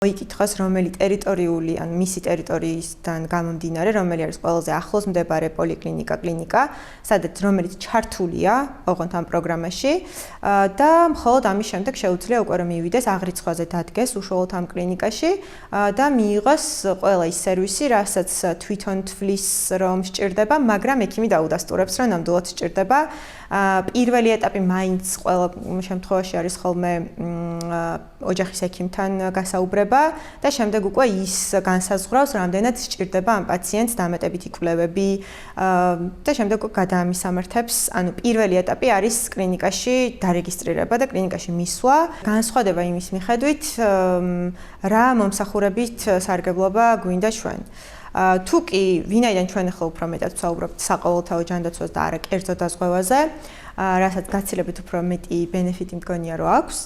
მოიკითხოს, რომელი ტერიტორიული, ან მისი ტერიტორიისგან გამომდინარე, რომელი არის ყველაზე ახლოს მდებარე პოლიკლინიკა, კლინიკა, სადაც რომელიც ჩართულია ოღონდ ამ პროგრამაში და მხოლოდ ამის შემდეგ შეუძლია უკვე რომ მივიდეს აღრიცხვაზე დადგეს უშუალოდ ამ კლინიკაში და მიიღოს ყველა ის სერვისი, რასაც თვითონ თვლის რომ სჭირდება, მაგრამ ექიმი დაუდასტურებს, რომ ნამდვილად სჭირდება. პირველი ეტაპი მაინც ყველა შემთხვევაში არის ხოლმე ოჯახის ექიმთან გასაუბრება და შემდეგ უკვე ის განსაზღვრავს, რამდენად სჭირდება ამ პაციენტს დამატებითი კვლევები და შემდეგ უკვე გადაამისამართებს. ანუ პირველი ეტაპი არის კლინიკაში დარეგისტრირება და კლინიკაში მისვლა. განსხვავდება იმის მიხედვით, რა მომსახურებით სარგებლობა გვინდა ჩვენ. თუ კი ვინაიდან ჩვენ ახლა უფრო მეტად ვსაუბრობთ საყოველთაო ჯანდაცვას და არა კერძო დაზღვევაზე, რასაც გაცილებით უფრო მეტი ბენეფიტი მგონია რომ აქვს.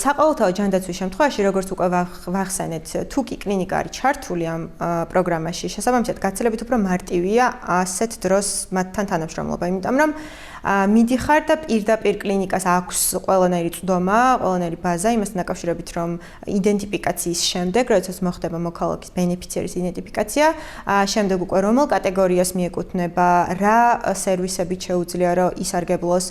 საყოველთაო ჯანდაცვის შემთხვევაში, როგორც უკვე ვახსენეთ, თუ კი კლინიკა არის ჩართული ამ პროგრამაში, შესაბამისად გაცილებით უფრო მარტივია ასეთ დროს მათთან თანამშრომლობა, იმიტომ რომ მიდიხარ და პირდაპირ კლინიკას აქვს ყველანაირი წვდომა, ყველანაირი ბაზა იმასთან დაკავშირებით, რომ იდენტიფიკაციის შემდეგ, როდესაც მოხდება მოქალაქის ბენეფიციერის იდენტიფიკაცია, შემდეგ უკვე რომელ კატეგორიას მიეკუთვნება, რა სერვისებით შეუძლია რომ ისარგებლოს,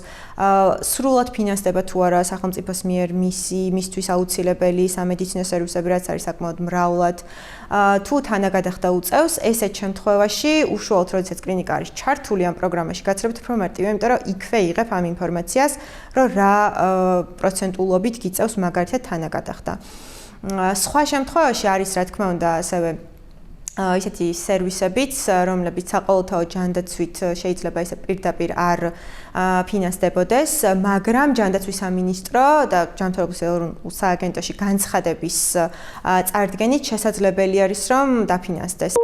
სრულად ფინანსდება თუ არა სახელმწიფოს მიერ მისთვის აუცილებელი სამედიცინო სერვისები, რაც არის საკმაოდ მრავლად, თუ თანაგადახდა უწევს, ესეთ შემთხვევაში უშუალოდ როდესაც კლინიკა არის ჩართული ამ პროგრამაში, გაცილებით უფრო მარტივია, იმიტომ რომ იქვე იღებ ამ ინფორმაციას, რომ რა პროცენტულობით გიწევს მაგალითად თანაგადახდა. სხვა შემთხვევაში არის, რა თქმა უნდა, ასევე ისეთი სერვისებიც, რომლებიც საყოველთაო ჯანდაცვით შეიძლება ისე პირდაპირ არ ფინანსდებოდეს, მაგრამ ჯანდაცვის სამინისტრო და ჯანმრთელობის ეროვნულ სააგენტოში განცხადების წარდგენით შესაძლებელი არის, რომ დაფინანსდეს.